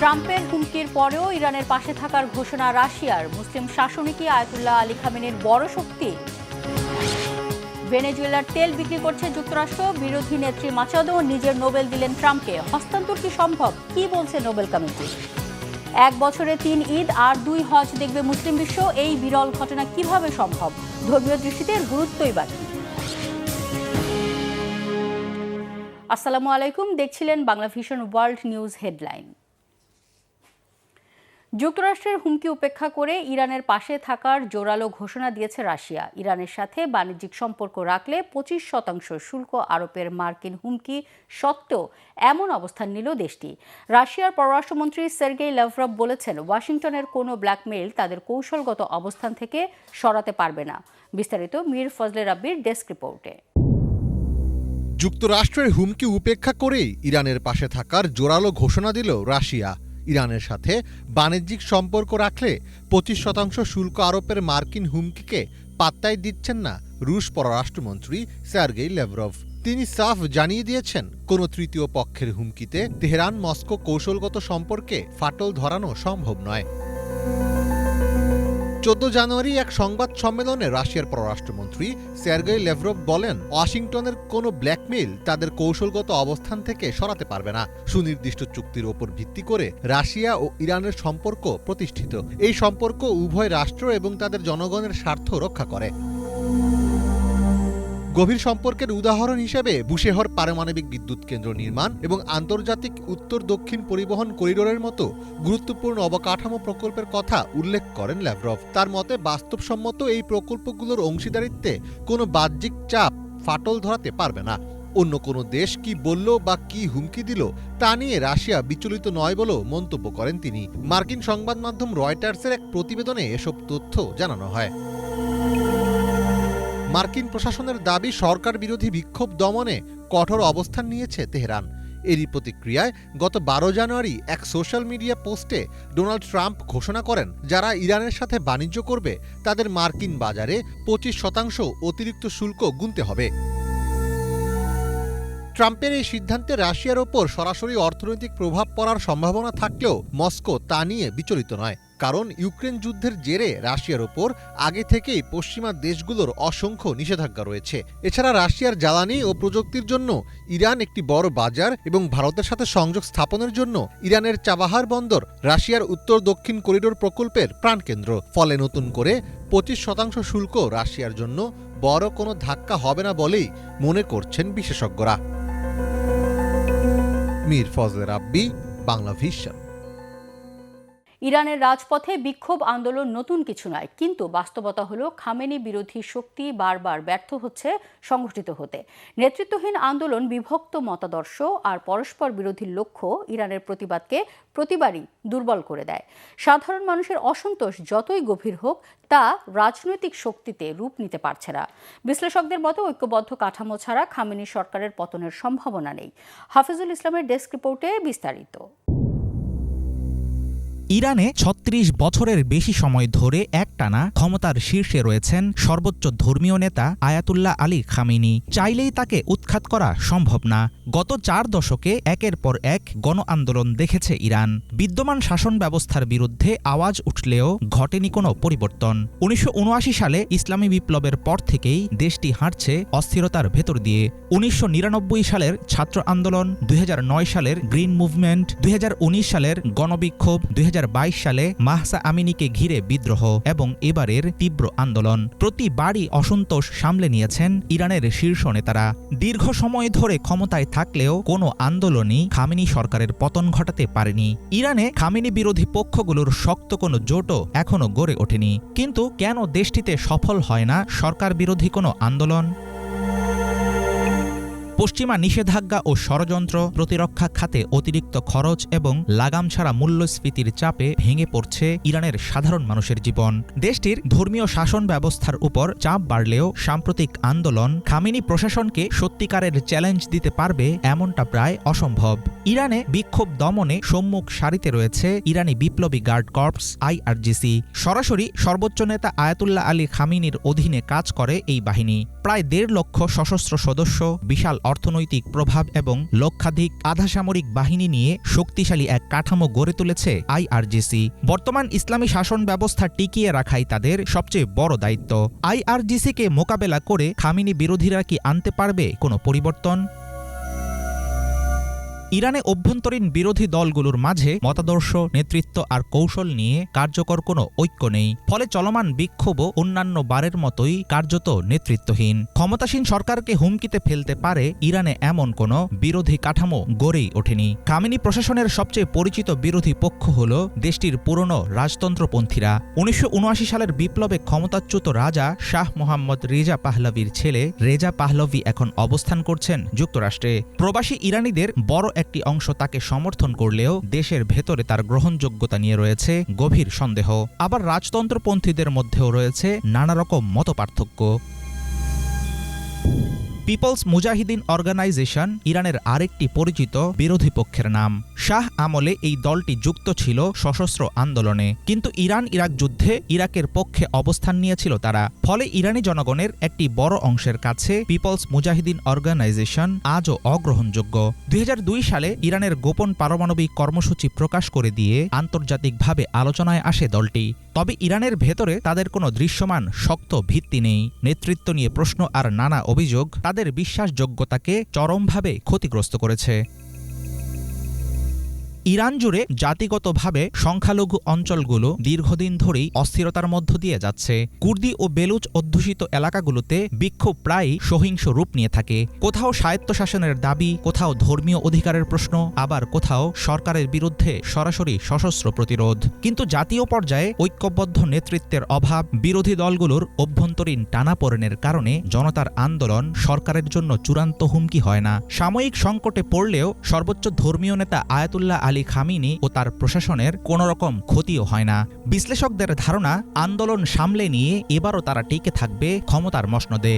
ট্রাম্পের হুমকির পরেও ইরানের পাশে থাকার ঘোষণা রাশিয়ার। মুসলিম শাসনে কি আয়াতুল্লাহ আলী খামেনির বড় শক্তি? ভেনেজুয়েলার তেল বিক্রি করছে যুক্তরাষ্ট্র। বিরোধী নেত্রী মাচাদো নিজের নোবেল দিলেন ট্রাম্পকে। হস্তান্তর কি সম্ভব? কি বলছে নোবেল কমিটি? 1 বছরে 3 ঈদ আর 2 হজ দেখবে মুসলিম বিশ্ব। এই বিরল ঘটনা কিভাবে সম্ভব? ধর্মীয় দৃষ্টিতে এর গুরুত্বই বা কি? আসসালামু আলাইকুম, দেখছিলেন Bangla vision world news headline. যুক্তরাষ্ট্রের হুমকি উপেক্ষা করে ইরানের পাশে থাকার জোরালো ঘোষণা দিয়েছে রাশিয়া। ইরানের সাথে বাণিজ্যিক সম্পর্ক রাখলে 25% শুল্ক আরোপের মার্কিন হুমকি সত্ত্বেও এমন অবস্থান নিল দেশটি। রাশিয়ার পররাষ্ট্রমন্ত্রী সার্গেই লাভরভ বলেছেন, ওয়াশিংটনের কোনো ব্ল্যাকমেইল তাদের কৌশলগত অবস্থান থেকে সরাতে পারবে না। বিস্তারিত মীর ফজলে রাব্বির ডেস্ক রিপোর্টে। যুক্তরাষ্ট্রের হুমকি উপেক্ষা করেই ইরানের পাশে থাকার জোরালো ঘোষণা দিল রাশিয়া। ইরানের সাথে বাণিজ্যিক সম্পর্ক রাখলে 25% শুল্ক আরোপের মার্কিন হুমকিকে পাত্তাই দিচ্ছেন না রুশ পররাষ্ট্রমন্ত্রী সার্গেই লাভরভ। তিনি সাফ জানিয়ে দিয়েছেন, কোনো তৃতীয় পক্ষের হুমকিতে তেহরান মস্কো কৌশলগত সম্পর্কে ফাটল ধরানো সম্ভব নয়। 14 জানুয়ারি এক সংবাদ সম্মেলনে রাশিয়ার পররাষ্ট্রমন্ত্রী সার্গেই লাভরভ বলেন, ওয়াশিংটনের কোনো ব্ল্যাকমেইল তাদের কৌশলগত অবস্থান থেকে সরাতে পারবে না। সুনির্দিষ্ট চুক্তির ওপর ভিত্তি করে রাশিয়া ও ইরানের সম্পর্ক প্রতিষ্ঠিত। এই সম্পর্ক উভয় রাষ্ট্র এবং তাদের জনগণের স্বার্থ রক্ষা করে। গভীর সম্পর্কের উদাহরণ হিসেবে বুশেহর পারমাণবিক বিদ্যুৎ কেন্দ্র নির্মাণ এবং আন্তর্জাতিক উত্তর দক্ষিণ পরিবহন করিডোরের মতো গুরুত্বপূর্ণ অবকাঠামো প্রকল্পের কথা উল্লেখ করেন লাভরভ। তার মতে, বাস্তবসম্মত এই প্রকল্পগুলোর অংশীদারিত্বে কোনো বাহ্যিক চাপ ফাটল ধরাতে পারবে না। অন্য কোনো দেশ কি বলল বা কি হুমকি দিল তা নিয়ে রাশিয়া বিচলিত নয় বলেও মন্তব্য করেন তিনি। মার্কিন সংবাদ মাধ্যম রয়টার্সের এক প্রতিবেদনে এসব তথ্য জানানো হয়। মার্কিন প্রশাসনের দাবি, সরকার বিরোধী বিক্ষোভ দমনে কঠোর অবস্থান নিয়েছে তেহরান। এরই প্রতিক্রিয়ায় গত 12 জানুয়ারি এক সোশ্যাল মিডিয়া পোস্টে ডোনাল্ড ট্রাম্প ঘোষণা করেন, যারা ইরানের সাথে বাণিজ্য করবে তাদের মার্কিন বাজারে 25% অতিরিক্ত শুল্ক গুনতে হবে। ট্রাম্পের এই সিদ্ধান্তে রাশিয়ার ওপর সরাসরি অর্থনৈতিক প্রভাব পড়ার সম্ভাবনা থাকলেও মস্কো তা নিয়ে বিচলিত নয়। কারণ ইউক্রেন যুদ্ধের জেরে রাশিয়ার ওপর আগে থেকেই পশ্চিমা দেশগুলোর অসংখ্য নিষেধাজ্ঞা রয়েছে। এছাড়া রাশিয়ার জ্বালানি ও প্রযুক্তির জন্য ইরান একটি বড় বাজার এবং ভারতের সাথে সংযোগ স্থাপনের জন্য ইরানের চাবাহার বন্দর রাশিয়ার উত্তর দক্ষিণ করিডোর প্রকল্পের প্রাণকেন্দ্র। ফলে নতুন করে 25% শুল্ক রাশিয়ার জন্য বড় কোনো ধাক্কা হবে না বলেই মনে করছেন বিশেষজ্ঞরা। মীর ফজলে রাব্বি, বাংলা ভিশন। ইরানের রাজপথে বিক্ষোভ আন্দোলন নতুন কিছু নয়, কিন্তু বাস্তবতা হলো খামেনি বিরোধী শক্তি বারবার ব্যর্থ হচ্ছে সংগঠিত হতে। নেতৃত্বহীন আন্দোলন, বিভক্ত মতাদর্শ আর পরস্পর বিরোধী লক্ষ্য ইরানের প্রতিবাদকে প্রতিবারই দুর্বল করে দেয়। সাধারণ মানুষের অসন্তোষ যতই গভীর হোক, তা রাজনৈতিক শক্তিতে রূপ নিতে পারছে না। বিশ্লেষকদের মতে ঐক্যবদ্ধ কাঠামো ছাড়া খামেনি সরকারের পতনের সম্ভাবনা নেই। হাফিজুল ইসলামের ডেস্ক রিপোর্টে বিস্তারিত। ইরানে 36 বছরের বেশি সময় ধরে একটানা ক্ষমতার শীর্ষে রয়েছেন সর্বোচ্চ ধর্মীয় নেতা আয়াতুল্লাহ আলী খামেনি। চাইলেই তাকে উৎখাত করা সম্ভব না। গত 4 দশকে একের পর এক গণ আন্দোলন দেখেছে ইরান। বিদ্যমান শাসন ব্যবস্থার বিরুদ্ধে আওয়াজ উঠলেও ঘটেনি কোনো পরিবর্তন। 1979 সালে ইসলামী বিপ্লবের পর থেকেই দেশটি হাঁটছে অস্থিরতার ভেতর দিয়ে। 1999 সালের ছাত্র আন্দোলন, 2009 সালের গ্রিন মুভমেন্ট, 2019 সালের গণবিক্ষোভ, 2022 সালে মাহসা আমিনিকে ঘিরে বিদ্রোহ এবং এবারের তীব্র আন্দোলন। প্রতিবারই অসন্তোষ সামলে নিয়েছেন ইরানের শীর্ষ নেতারা। দীর্ঘ সময় ধরে ক্ষমতায় থাকলেও কোনো আন্দোলনই খামেনি সরকারের পতন ঘটাতে পারেনি। ইরানে খামেনি বিরোধী পক্ষগুলোর শক্ত কোনো জোটও এখনো গড়ে ওঠেনি। কিন্তু কেন দেশটিতে সফল হয় না সরকার বিরোধী কোনো আন্দোলন? পশ্চিমা নিষেধাজ্ঞা ও ষড়যন্ত্র, প্রতিরক্ষা খাতে অতিরিক্ত খরচ এবং লাগাম ছাড়া মূল্যস্ফীতির চাপে ভেঙে পড়ছে ইরানের সাধারণ মানুষের জীবন। দেশটির ধর্মীয় শাসন ব্যবস্থার উপর চাপ বাড়লেও সাম্প্রতিক আন্দোলন খামেনি প্রশাসনকে সত্যিকারের চ্যালেঞ্জ দিতে পারবে এমনটা প্রায় অসম্ভব। ইরানে বিক্ষোভ দমনে সম্মুখ সারিতে রয়েছে ইরানি বিপ্লবী গার্ড কর্পস IRGC। সরাসরি সর্বোচ্চ নেতা আয়াতুল্লাহ আলী খামেনির অধীনে কাজ করে এই বাহিনী। প্রায় 1.5 লক্ষ সশস্ত্র সদস্য, বিশাল অর্থনৈতিক প্রভাব এবং লক্ষাধিক আধাসামরিক বাহিনী নিয়ে শক্তিশালী এক কাঠামো গড়ে তুলেছে আইআরজিসি। বর্তমান ইসলামী শাসন ব্যবস্থা টিকিয়ে রাখাই তাদের সবচেয়ে বড় দায়িত্ব। আইআরজিসিকে মোকাবেলা করে খামেনি বিরোধীরা কি আনতে পারবে কোনো পরিবর্তন? ইরানে অভ্যন্তরীণ বিরোধী দলগুলোর মাঝে মতাদর্শ, নেতৃত্ব আর কৌশল নিয়ে কার্যকর কোনো ঐক্য নেই। ফলে চলমান বিক্ষোভও অন্যান্য বারের মতোই কার্যত নেতৃত্বহীন। ক্ষমতাসীন সরকারকে হুমকিতে ফেলতে পারে ইরানে এমন কোনো বিরোধী কাঠামো গড়েই ওঠেনি। খামেনি প্রশাসনের সবচেয়ে পরিচিত বিরোধী পক্ষ হল দেশটির পুরনো রাজতন্ত্রপন্থীরা। ১৯৭৯ সালের বিপ্লবে ক্ষমতাচ্যুত রাজা শাহ মোহাম্মদ রেজা পাহলভির ছেলে রেজা পাহলভি এখন অবস্থান করছেন যুক্তরাষ্ট্রে। প্রবাসী ইরানিদের বড় একটি অংশ তাকে সমর্থন করলেও দেশের ভেতরে তার গ্রহণযোগ্যতা নিয়ে রয়েছে গভীর সন্দেহ। আবার রাজতন্ত্রপন্থীদের মধ্যেও রয়েছে নানা রকম মতপার্থক্য। পিপলস মুজাহিদিন অর্গানাইজেশন ইরানের আরেকটি পরিচিত বিরোধী পক্ষের নাম। শাহ আমলে এই দলটি যুক্ত ছিল সশস্ত্র আন্দোলনে, কিন্তু ইরান ইরাক যুদ্ধে ইরাকের পক্ষে অবস্থান নিয়েছিল তারা। ফলে ইরানি জনগণের একটি বড় অংশের কাছে পিপলস মুজাহিদিন অর্গানাইজেশন আজও অগ্রহণযোগ্য। ২০০২ সালে ইরানের গোপন পারমাণবিক কর্মসূচি প্রকাশ করে দিয়ে আন্তর্জাতিকভাবে আলোচনায় আসে দলটি। তবে ইরানের ভেতরে তাদের কোনো দৃশ্যমান শক্ত ভিত্তি নেই। নেতৃত্ব নিয়ে প্রশ্ন আর নানা অভিযোগ তাদের বিশ্বাসযোগ্যতাকে চরমভাবে ক্ষতিগ্রস্ত করেছে। ইরান জুড়ে জাতিগতভাবে সংখ্যালঘু অঞ্চলগুলো দীর্ঘদিন ধরেই অস্থিরতার মধ্য দিয়ে যাচ্ছে। কুর্দি ও বেলুচ অধ্যুষিত এলাকাগুলোতে বিক্ষোভ প্রায়ই সহিংস রূপ নিয়ে থাকে। কোথাও স্বায়ত্তশাসনের দাবি, কোথাও ধর্মীয় অধিকারের প্রশ্ন, আবার কোথাও সরকারের বিরুদ্ধে সরাসরি সশস্ত্র প্রতিরোধ। কিন্তু জাতীয় পর্যায়ে ঐক্যবদ্ধ নেতৃত্বের অভাব, বিরোধী দলগুলোর অভ্যন্তরীণ টানাপোড়েনের কারণে জনতার আন্দোলন সরকারের জন্য চূড়ান্ত হুমকি হয় না। সাময়িক সংকটে পড়লেও সর্বোচ্চ ধর্মীয় নেতা আয়াতুল্লাহ আলী খামেনি ও তার প্রশাসনের কোনো রকম ক্ষতিও হয় না। বিশ্লেষকদের ধারণা, আন্দোলন সামলে নিয়ে এবারও তারা টিকে থাকবে ক্ষমতার মসনদে।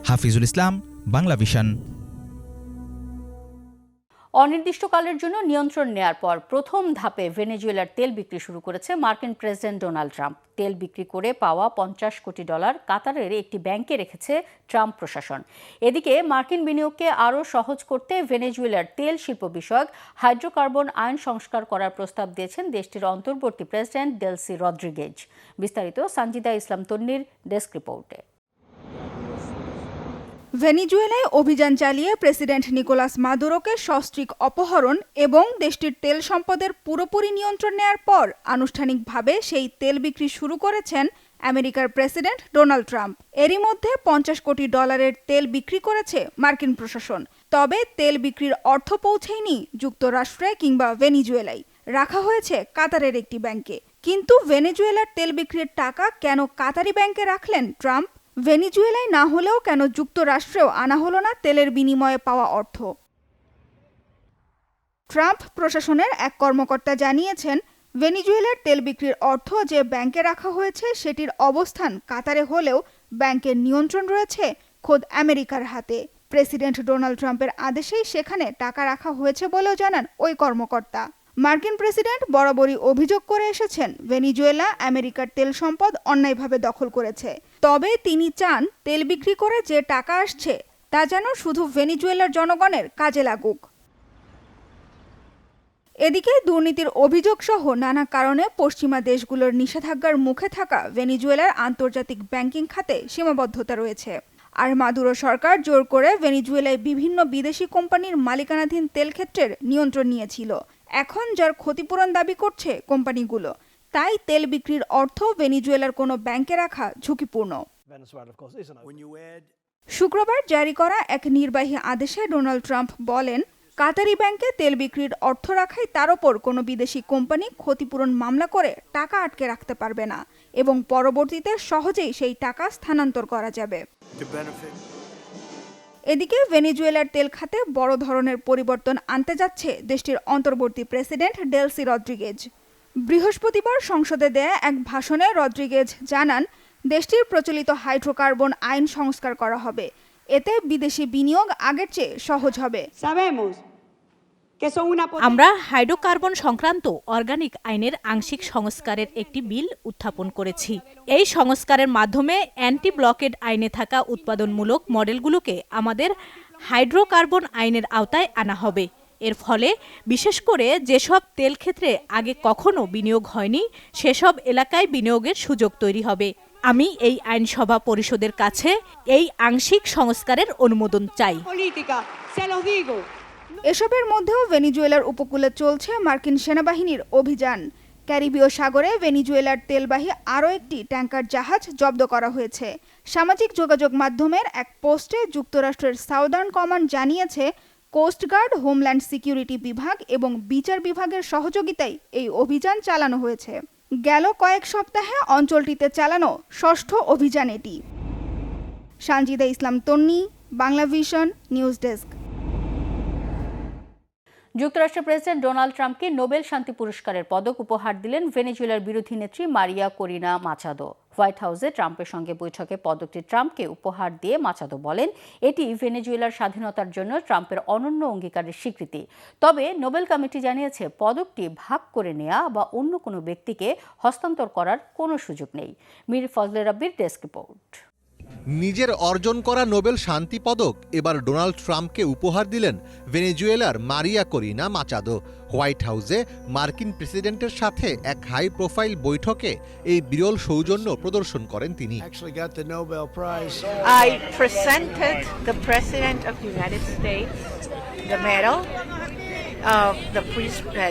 হাফিজুল ইসলাম, বাংলা ভিশন। অনির্দিষ্টকালের জন্য নিয়ন্ত্রণ নেয়ার পর প্রথম ধাপে ভেনেজুয়েলার তেল বিক্রি শুরু করেছে মার্কিন প্রেসিডেন্ট ডোনাল্ড ট্রাম্প। তেল বিক্রি করে পাওয়া $50 কোটি কাতারের একটি ব্যাংকে রেখেছে ট্রাম্প প্রশাসন। এদিকে মার্কিন বিনিয়োগকে আরও সহজ করতে ভেনেজুয়েলার তেল শিল্প বিষয়ক হাইড্রোকার্বন আইন সংস্কার করার প্রস্তাব দিয়েছেন দেশটির অন্তর্বর্তী প্রেসিডেন্ট ডেলসি রদ্রিগেজ। বিস্তারিত সানজিদা ইসলাম তন্নির ডেস্ক রিপোর্টে। ভেনেজুয়েলায় অভিযান চালিয়ে প্রেসিডেন্ট নিকোলাস মাদুরোকে সস্ত্রীক অপহরণ এবং দেশটির তেল সম্পদের পুরোপুরি নিয়ন্ত্রণ নেয়ার পর আনুষ্ঠানিকভাবে সেই তেল বিক্রি শুরু করেছেন আমেরিকার প্রেসিডেন্ট ডোনাল্ড ট্রাম্প। এরই মধ্যে $50 কোটি তেল বিক্রি করেছে মার্কিন প্রশাসন। তবে তেল বিক্রির অর্থ পৌঁছেনি যুক্তরাষ্ট্রে কিংবা ভেনেজুয়েলায়, রাখা হয়েছে কাতারের একটি ব্যাংকে। কিন্তু ভেনেজুয়েলার তেল বিক্রির টাকা কেন কাতারি ব্যাংকে রাখলেন ট্রাম্প? ভেনেজুয়েলায় না হলেও কেন যুক্তরাষ্ট্রেও আনা হলো না তেলের বিনিময়ে পাওয়া অর্থ? ট্রাম্প প্রশাসনের এক কর্মকর্তা জানিয়েছেন, ভেনেজুয়েলার তেল বিক্রির অর্থ যে ব্যাংকে রাখা হয়েছে সেটির অবস্থান কাতারে হলেও ব্যাংকের নিয়ন্ত্রণ রয়েছে খোদ আমেরিকার হাতে। প্রেসিডেন্ট ডোনাল্ড ট্রাম্পের আদেশেই সেখানে টাকা রাখা হয়েছে বলেও জানান ওই কর্মকর্তা। মার্কিন প্রেসিডেন্ট বরাবরই অভিযোগ করে এসেছেন ভেনেজুয়েলা আমেরিকার তেল সম্পদ অন্যায়ভাবে দখল করেছে। তবে তিনি চান তেল বিক্রি করে যে টাকা আসছে তা যেন শুধু ভেনেজুয়েলার জনগণের কাজে লাগুক। এদিকে দুর্নীতির অভিযোগ সহ নানা কারণে পশ্চিমা দেশগুলোর নিষেধাজ্ঞার মুখে থাকা ভেনেজুয়েলার আন্তর্জাতিক ব্যাংকিং খাতে সীমাবদ্ধতা রয়েছে। আর মাদুরো সরকার জোর করে ভেনেজুয়েলায় বিভিন্ন বিদেশি কোম্পানির মালিকানাধীন তেল ক্ষেত্রের নিয়ন্ত্রণ নিয়েছিল। এখন যার ক্ষতিপূরণ দাবি করছে কোম্পানিগুলো, তাই তেল বিক্রির অর্থ ভেনেজুয়েলার কোনো ব্যাংকে রাখা ঝুঁকিপূর্ণ। শুক্রবার জারি করা এক নির্বাহী আদেশে ডোনাল্ড ট্রাম্প বলেন, কাতারি ব্যাংকে তেল বিক্রির অর্থ রাখায় তার ওপর কোনো বিদেশি কোম্পানি ক্ষতিপূরণ মামলা করে টাকা আটকে রাখতে পারবে না এবং পরবর্তীতে সহজেই সেই টাকা স্থানান্তর করা যাবে। এদিকে ভেনেজুয়েলার তেল খাতে বড় ধরনের পরিবর্তন আনতে যাচ্ছে দেশটির অন্তর্বর্তী প্রেসিডেন্ট ডেলসি রদ্রিগেজ। বৃহস্পতিবার সংসদে দেয়া এক ভাষণে রদ্রিগেজ জানান, দেশটির প্রচলিত হাইড্রোকার্বন আইন সংস্কার করা হবে। এতে বিদেশি বিনিয়োগ আগের চেয়ে সহজ হবে। আমরা হাইড্রোকার্বন সংক্রান্ত অর্গানিক আইনের আংশিক সংস্কারের একটি বিল উত্থাপন করেছি। এই সংস্কারের মাধ্যমে অ্যান্টি ব্লকেড আইনে থাকা উৎপাদনমূলক মডেলগুলোকে আমাদের হাইড্রোকার্বন আইনের আওতায় আনা হবে। এর ফলে বিশেষ করে যেসব তেল ক্ষেত্রে আগে কখনো বিনিয়োগ হয়নি সেসব এলাকায় বিনিয়োগের সুযোগ তৈরি হবে। আমি এই আইনসভা পরিষদের কাছে এই আংশিক সংস্কারের অনুমোদন চাই। এসবের মধ্যেও ভেনিজুয়েলার উপকূলে চলছে মার্কিন সেনাবাহিনীর অভিযান। ক্যারিবীয় সাগরে ভেনিজুয়েলার তেলবাহী আরও একটি ট্যাঙ্কার জাহাজ জব্দ করা হয়েছে। সামাজিক যোগাযোগ মাধ্যমের এক পোস্টে যুক্তরাষ্ট্রের সাউদার্ন কমান্ড জানিয়েছে, কোস্টগার্ড, হোমল্যান্ড সিকিউরিটি বিভাগ এবং বিচার বিভাগের সহযোগিতায় এই অভিযান চালানো হয়েছে। গেল কয়েক সপ্তাহে অঞ্চলটিতে চালানো ষষ্ঠ অভিযান এটি। সানজিদা ইসলাম তন্নি, বাংলা ভিশন, নিউজ ডেস্ক। যুক্তরাষ্ট্রের প্রেসিডেন্ট ডোনাল্ড ট্রাম্পকে নোবেল শান্তি পুরস্কারের পদক উপহার দিলেন ভেনেজুয়েলার বিরোধী নেত্রী মারিয়া করিনা মাচাদো। হোয়াইট হাউসে ট্রাম্পের সঙ্গে বৈঠকে পদকটি ট্রাম্পকে উপহার দিয়ে মাচাদো বলেন, এটি ভেনেজুয়েলার স্বাধীনতার জন্য ট্রাম্পের অনন্য অঙ্গীকারের স্বীকৃতি। তবে নোবেল কমিটি জানিয়েছে পদকটি ভাগ করে নেওয়া বা অন্য কোনো ব্যক্তিকে হস্তান্তর করার কোনো সুযোগ নেই। মীর ফজলে রাব্বির ডেস্ক রিপোর্ট। নিজের অর্জন করা নোবেল শান্তি পদক এবার ডোনাল্ড ট্রাম্পকে উপহার দিলেন ভেনেজুয়েলার মারিয়া করিনা মাচাদো। হোয়াইট হাউসে মার্কিন প্রেসিডেন্টের সাথে এক হাই প্রোফাইল বৈঠকে এই বিরল সৌজন্য প্রদর্শন করেন তিনি। I presented the President of the United States the medal of the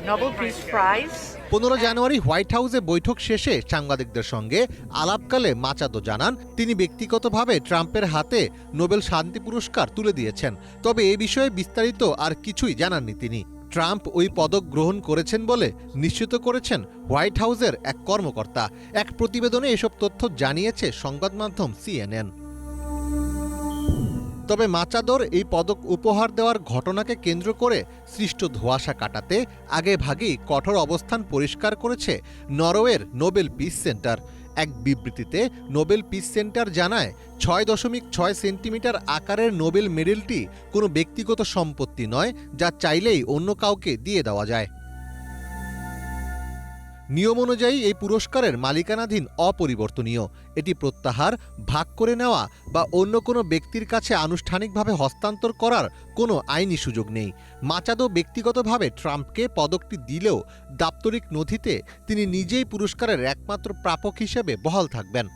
Nobel Peace Prize. 15 January white হাউসে বৈঠক শেষে সাংবাদিকদের সঙ্গে আলাপকালে মাচাদো জানান, তিনি ব্যক্তিগতভাবে ট্রাম্পের হাতে নোবেল শান্তি পুরস্কার তুলে দিয়েছেন। তবে এ বিষয়ে বিস্তারিত আর কিছুই জানাননি তিনি। ট্রাম্প ওই পদক গ্রহণ করেছেন বলে নিশ্চিত করেছেন হোয়াইট হাউসের এক কর্মকর্তা। এক প্রতিবেদনে এসব তথ্য জানিয়েছে সংবাদ মাধ্যম CNN। তবে মাচাদোর এই পদক উপহার দেওয়ার ঘটনাকে কেন্দ্র করে সৃষ্ট ধোঁয়াশা কাটাতে আগে ভাগেই কঠোর অবস্থান পরিষ্কার করেছে নরওয়ের নোবেল পিস সেন্টার। এক বিবৃতিতে নোবেল পিস সেন্টার জানায়, 6.6 সেন্টিমিটার আকারের নোবেল মেডেলটি কোনো ব্যক্তিগত সম্পত্তি নয়, যা চাইলেই অন্য কাউকে দিয়ে দেওয়া যায়। নিয়ম অনুযায়ী এই পুরস্কারের মালিকানাধীন অপরিবর্তনীয়। এটি প্রত্যাহার, ভাগ করে নেওয়া বা অন্য কোনো ব্যক্তির কাছে আনুষ্ঠানিকভাবে হস্তান্তর করার কোনো আইনি সুযোগ নেই। মাচাদো ব্যক্তিগতভাবে ট্রাম্পকে পদকটি দিলেও দাপ্তরিক নথিতে তিনি নিজেই পুরস্কারের একমাত্র প্রাপক হিসেবে বহাল থাকবেন।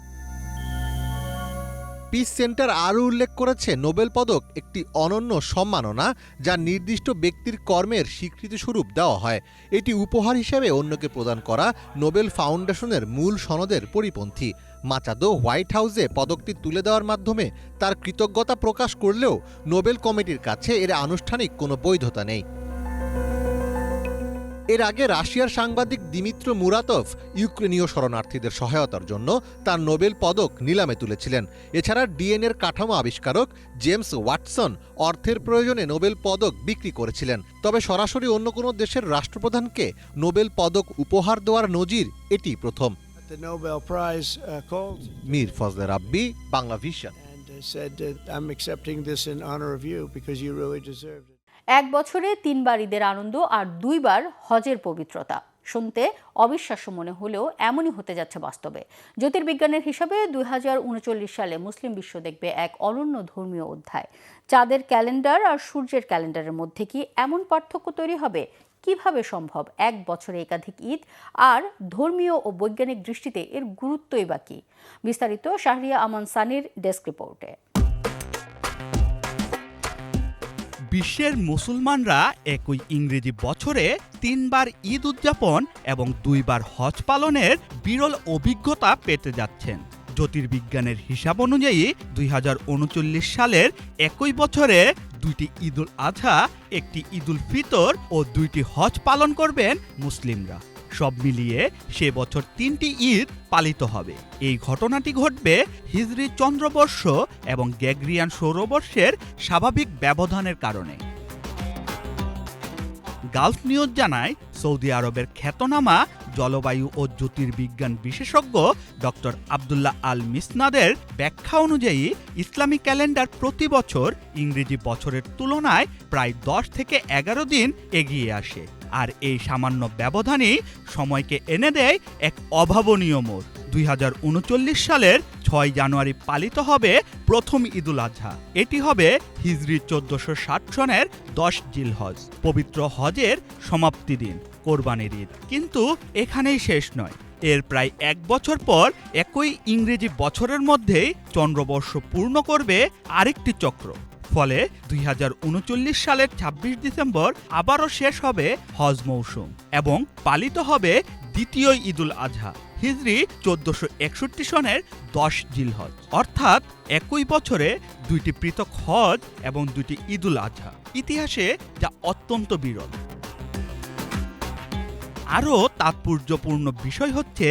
পিস সেন্টার আরও উল্লেখ করেছে, নোবেল পদক একটি অনন্য সম্মাননা যা নির্দিষ্ট ব্যক্তির কর্মের স্বীকৃতিস্বরূপ দেওয়া হয়। এটি উপহার হিসেবে অন্যকে প্রদান করা নোবেল ফাউন্ডেশনের মূল সনদের পরিপন্থী। মাচাদো হোয়াইট হাউসে পদকটি তুলে দেওয়ার মাধ্যমে তার কৃতজ্ঞতা প্রকাশ করলেও নোবেল কমিটির কাছে এর আনুষ্ঠানিক কোনো বৈধতা নেই। এর আগে রাশিয়ার সাংবাদিক দিমিত্র মুরাতভ ইউক্রেনীয় শরণার্থীদের সহায়তার জন্য তার নোবেল পদক নিলামে তুলেছিলেন। এছাড়া ডিএনএর কাঠামো আবিষ্কারক জেমস ওয়াটসন অর্থের প্রয়োজনে নোবেল পদক বিক্রি করেছিলেন। তবে সরাসরি অন্য কোনো দেশের রাষ্ট্রপ্রধানকে নোবেল পদক উপহার দেওয়ার নজির এটি প্রথম। মীর ফজলে রাব্বি, বাংলা ভিশন। এক বছরে 3 বার ঈদের আনন্দ আর 2 বার হজের পবিত্রতা। শুনতে অবিশ্বাস্য মনে হলেও এমনই হতে যাচ্ছে বাস্তবে। জ্যোতির্বিজ্ঞানের হিসাবে 2039 সালে মুসলিম বিশ্ব দেখবে এক অনন্য ধর্মীয় অধ্যায়। চাঁদের ক্যালেন্ডার আর সূর্যের ক্যালেন্ডারের মধ্যে কি এমন পার্থক্য তৈরি হবে? কিভাবে সম্ভব এক বছরে একাধিক ঈদ? আর ধর্মীয় ও বৈজ্ঞানিক দৃষ্টিতে এর গুরুত্বই বা কি? বিস্তারিত শাহরিয়া আমান সানির ডেস্ক রিপোর্টে। বিশ্বের মুসলমানরা একই ইংরেজি বছরে 3 বার ঈদ উদযাপন এবং 2 বার হজ পালনের বিরল অভিজ্ঞতা পেতে যাচ্ছেন। জ্যোতির্বিজ্ঞানের হিসাব অনুযায়ী 2039 সালের একই বছরে 2টি ঈদুল আজহা, একটি ঈদুল ফিতর ও 2টি হজ পালন করবেন মুসলিমরা। সব মিলিয়ে সে বছর 3টি ঈদ পালিত হবে। এই ঘটনাটি ঘটবে হিজরি চন্দ্রবর্ষ এবং গ্রেগরিয়ান সৌরবর্ষের স্বাভাবিক ব্যবধানের কারণে। গালফ নিউজ জানায়, সৌদি আরবের খ্যাতনামা জলবায়ু ও জ্যোতির্বিজ্ঞান বিশেষজ্ঞ ডক্টর আব্দুল্লাহ আল মিসনাদের ব্যাখ্যা অনুযায়ী ইসলামিক ক্যালেন্ডার প্রতি বছর ইংরেজি বছরের তুলনায় প্রায় 10 থেকে 11 দিন এগিয়ে আসে। আর এই সামান্য ব্যবধানই সময়কে এনে দেয় এক অভাবনীয় মোড়। 2039 সালের 6 জানুয়ারি পালিত হবে প্রথম ঈদুল আজহা। এটি হবে হিজরি 1460 সনের 10 জিলহজ, পবিত্র হজের সমাপ্তি দিন, কোরবানির ঈদ। কিন্তু এখানেই শেষ নয়। এর প্রায় 1 বছর পর একই ইংরেজি বছরের মধ্যেই চন্দ্রবর্ষ পূর্ণ করবে আরেকটি চক্র। ফলে 2039 সালের 26 ডিসেম্বর আবারও শেষ হবে হজ মৌসুম এবং পালিত হবে দ্বিতীয় ঈদুল আজহা, হিজরি 1461 সনের 10 জিলহজ। অর্থাৎ একই বছরে 2টি পৃথক হজ এবং 2টি ঈদুল আজহা, ইতিহাসে যা অত্যন্ত বিরল। আরও তাৎপর্যপূর্ণ বিষয় হচ্ছে,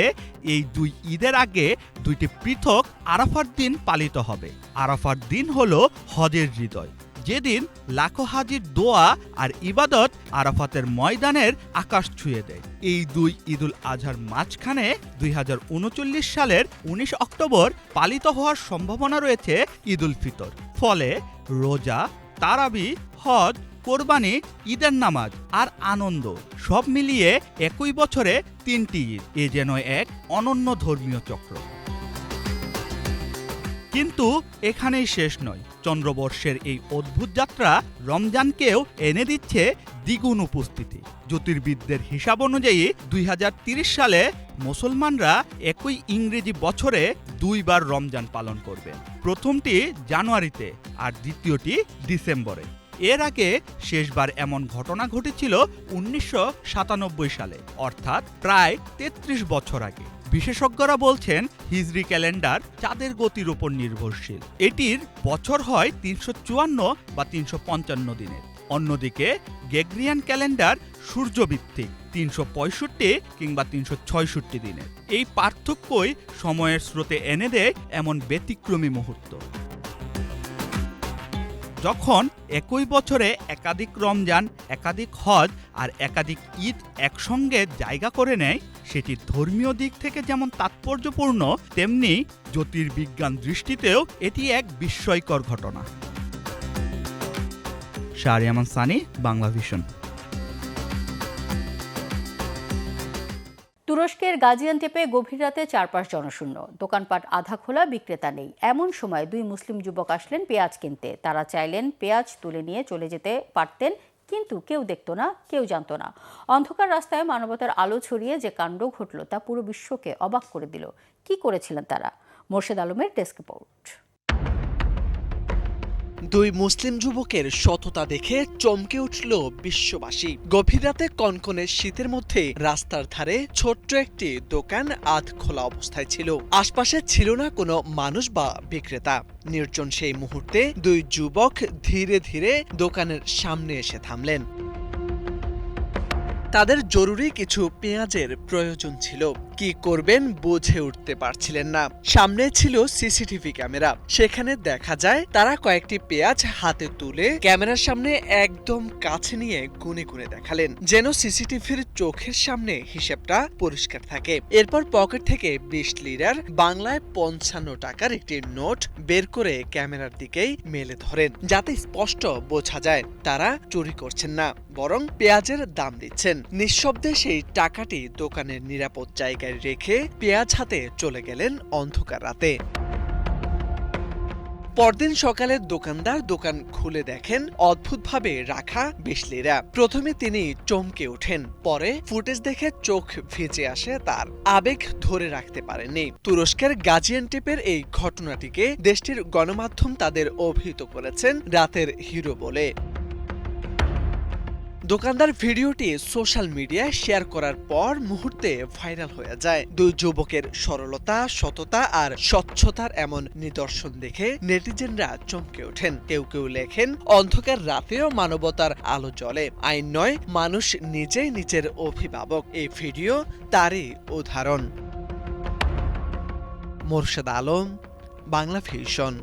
এই 2 ঈদের আগে 2টি পৃথক আরাফার দিন পালিত হবে। আরাফার দিন হল হজের হৃদয়, যেদিন লাখো হাজির দোয়া আর ইবাদত আরাফাতের ময়দানের আকাশ ছুঁয়ে দেয়। এই 2 ঈদুল আজহার মাঝখানে 2039 সালের 19 অক্টোবর পালিত হওয়ার সম্ভাবনা রয়েছে ঈদুল ফিতর। ফলে রোজা, তারাবি, হজ, কোরবানি, ঈদের নামাজ আর আনন্দ সব মিলিয়ে একই বছরে 3টি ঈদ। এ যেন এক অনন্য ধর্মীয় চক্র। কিন্তু এখানেই শেষ নয়। চন্দ্রবর্ষের এই অদ্ভুত যাত্রা রমজানকেও এনে দিচ্ছে দ্বিগুণ উপস্থিতি। জ্যোতির্বিদদের হিসাব অনুযায়ী 2030 সালে মুসলমানরা একই ইংরেজি বছরে 2 বার রমজান পালন করবে। প্রথমটি জানুয়ারিতে আর দ্বিতীয়টি ডিসেম্বরে। এর আগে শেষবার এমন ঘটনা ঘটেছিল 1997 সালে, অর্থাৎ প্রায় 33 বছর আগে। বিশেষজ্ঞরা বলছেন, হিজরি ক্যালেন্ডার চাঁদের গতির উপর নির্ভরশীল। এটির বছর হয় 354 বা 355 দিনের। অন্যদিকে গ্রেগরিয়ান ক্যালেন্ডার সূর্যভিত্তিক, 365 কিংবা 366 দিনের। এই পার্থক্যই সময়ের স্রোতে এনে দেয় এমন ব্যতিক্রমী মুহূর্ত। যখন একই বছরে একাধিক রমজান, একাধিক হজ আর একাধিক ঈদ একসঙ্গে জায়গা করে নেয়, সেটি ধর্মীয় দিক থেকে যেমন তাৎপর্যপূর্ণ, তেমনি জ্যোতির্বিজ্ঞান দৃষ্টিতেও এটি এক বিস্ময়কর ঘটনা। শাহরিয়ামান সানি, বাংলা ভিশন। তুরস্কের গাজিয়ান্টেপে গভীর রাতে চারপাশ জনশূন্য, দোকানপাট আধা খোলা, বিক্রেতা নেই। এমন সময় 2 মুসলিম যুবক আসলেন পেঁয়াজ কিনতে। তারা চাইলেন পেঁয়াজ তুলে নিয়ে চলে যেতে পারতেন, কিন্তু কেউ দেখতো না, কেউ জানতো না। অন্ধকার রাস্তায় মানবতার আলো ছড়িয়ে যে কাণ্ড ঘটল তা পুরো বিশ্বকে অবাক করে দিল। কি করেছিলেন তারা? মোর্শেদ আলমের ডেস্ক রিপোর্ট। 2 মুসলিম যুবকের সততা দেখে চমকে উঠল বিশ্ববাসী। গভীর রাতে কনকনে শীতের মধ্যে রাস্তার ধারে ছোট্ট একটি দোকান আধ খোলা অবস্থায় ছিল। আশপাশে ছিল না কোনো মানুষ বা বিক্রেতা। নির্জন সেই মুহূর্তে 2 যুবক ধীরে ধীরে দোকানের সামনে এসে থামলেন। তাদের জরুরি কিছু পেঁয়াজের প্রয়োজন ছিল। কি করবেন বুঝে উঠতে পারছিলেন না। সামনে ছিল সিসিটিভি ক্যামেরা। সেখানে দেখা যায় তারা কয়েকটি পেঁয়াজ হাতে তুলে ক্যামেরার সামনে একদম কাছে নিয়ে গুনে গুনে দেখালেন, যেন সিসিটিভির চোখের সামনে হিসেবটা পরিষ্কার থাকে। এরপর পকেট থেকে 20 লিরার, বাংলায় 55 টাকার একটি নোট বের করে ক্যামেরার দিকেই মেলে ধরেন, যাতে স্পষ্ট বোঝা যায় তারা চুরি করছেন না, বরং পেঁয়াজের দাম দিচ্ছেন। নিঃশব্দে সেই টাকাটি দোকানের নিরাপদ জায়গায় রেখে পেঁয়াজ হাতে চলে গেলেন অন্ধকার রাতে। পরদিন সকালে দোকানদার দোকান খুলে দেখেন অদ্ভুতভাবে রাখা 20 লিরা। প্রথমে তিনি চমকে ওঠেন, পরে ফুটেজ দেখে চোখ ভিজে আসে তার। আবেগ ধরে রাখতে পারেননি। তুরস্কের গাজিয়ান্টেপের এই ঘটনাটিকে দেশটির গণমাধ্যম তাদের অভিহিত করেছেন রাতের হিরো বলে। দোকানদার ভিডিওটি সোশ্যাল মিডিয়ায় শেয়ার করার পর মুহূর্তে ভাইরাল হয়ে যায়। 2 যুবকের সরলতা, সততা আর স্বচ্ছতার এমন নিদর্শন দেখে নেটিজেনরা চমকে ওঠেন। কেউ কেউ লেখেন, অন্ধকার রাতেও মানবতার আলো জ্বলে, আইন নয়, মানুষ নিজেই নিজের অভিভাবক। এই ভিডিও তারই উদাহরণ। মোর্শেদ আলম, বাংলা ভিশন।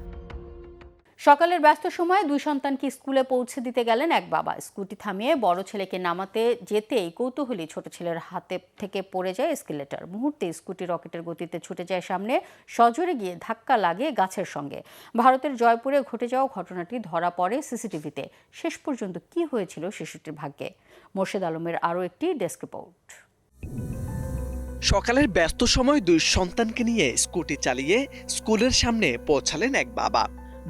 সকালের ব্যস্ত সময়ে 2 সন্তানকে স্কুলে পৌঁছে দিতে গেলেন এক বাবা। স্কুটি থামিয়ে বড় ছেলেকে নামাতে যেতেই কৌতূহলী ছোট ছেলের হাতে থেকে পড়ে যায় এসকেলেটর। মুহূর্তে স্কুটি রকেটের গতিতে ছুটে যায় সামনে, সজোরে গিয়ে ধাক্কা লাগে গাছের সঙ্গে। ভারতের জয়পুরে ঘটে যাওয়া ঘটনাটি ধরা পড়ে সিসিটিভিতে। শেষ পর্যন্ত কি হয়েছিল শিশুটির ভাগ্যে? মোর্শেদ আলমের আরও একটি ডেস্ক রিপোর্ট। সকালের ব্যস্ত সময় 2 সন্তানকে নিয়ে স্কুটি চালিয়ে স্কুলের সামনে পৌঁছালেন এক বাবা।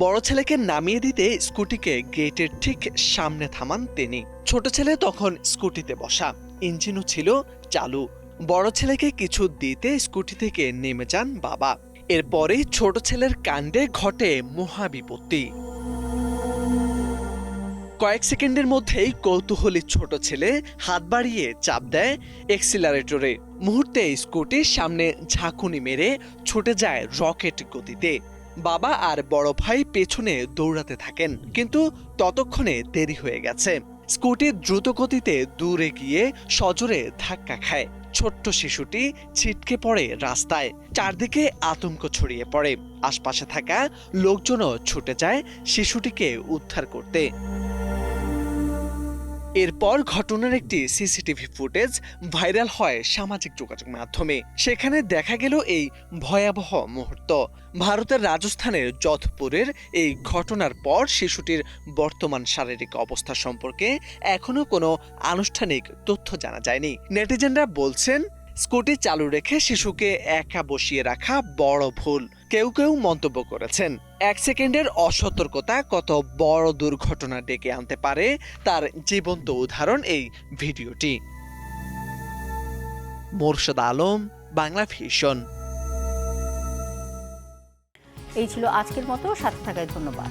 বড় ছেলেকে নামিয়ে দিতে স্কুটিকে গেটের ঠিক সামনে থামান তিনি। ছোট ছেলে তখন স্কুটিতে বসা, ইঞ্জিনও ছিল চালু। বড় ছেলেকে কিছু দিতে স্কুটি থেকে নেমে যান বাবা। এরপরেই ছোট ছেলের কাণ্ডে ঘটে মহাবিপত্তি। কয়েক সেকেন্ডের মধ্যেই কৌতূহলী ছোট ছেলে হাত বাড়িয়ে চাপ দেয় এক্সিলারেটরে। মুহূর্তে স্কুটির সামনে ঝাঁকুনি মেরে ছুটে যায় রকেট গতিতে। বাবা আর বড় ভাই পেছনে দৌড়াতে থাকেন, কিন্তু ততক্ষণে দেরি হয়ে গেছে। স্কুটি দ্রুত গতিতে দূরে গিয়ে সজোরে ধাক্কা খায়। ছোট্ট শিশুটি ছিটকে পড়ে রাস্তায়। চারদিকে আতঙ্ক ছড়িয়ে পড়ে। আশপাশে থাকা লোকজনও ছুটে যায় শিশুটিকে উদ্ধার করতে। এরপর ঘটনার একটি সিসিটিভি ফুটেজ ভাইরাল হয় সামাজিক যোগাযোগ মাধ্যমে। সেখানে দেখা গেল এই ভয়াবহ মুহূর্ত। ভারতের রাজস্থানের যোধপুরের এই ঘটনার পর শিশুটির বর্তমান শারীরিক অবস্থা সম্পর্কে এখনো কোনো আনুষ্ঠানিক তথ্য জানা যায়নি। নেটিজেনরা বলছেন, স্কুটি চালু রেখে শিশুকে একা বসিয়ে রাখা বড় ভুল। কেউ কেউ মন্তব্য করেছেন, 1 সেকেন্ডের অসতর্কতা কত বড় দুর্ঘটনা ডেকে আনতে পারে তার জীবন্ত উদাহরণ এই ভিডিওটি। মোর্শেদ আলম, বাংলা ভিশন। এই ছিল আজকের মতো, সাথে থাকায় ধন্যবাদ।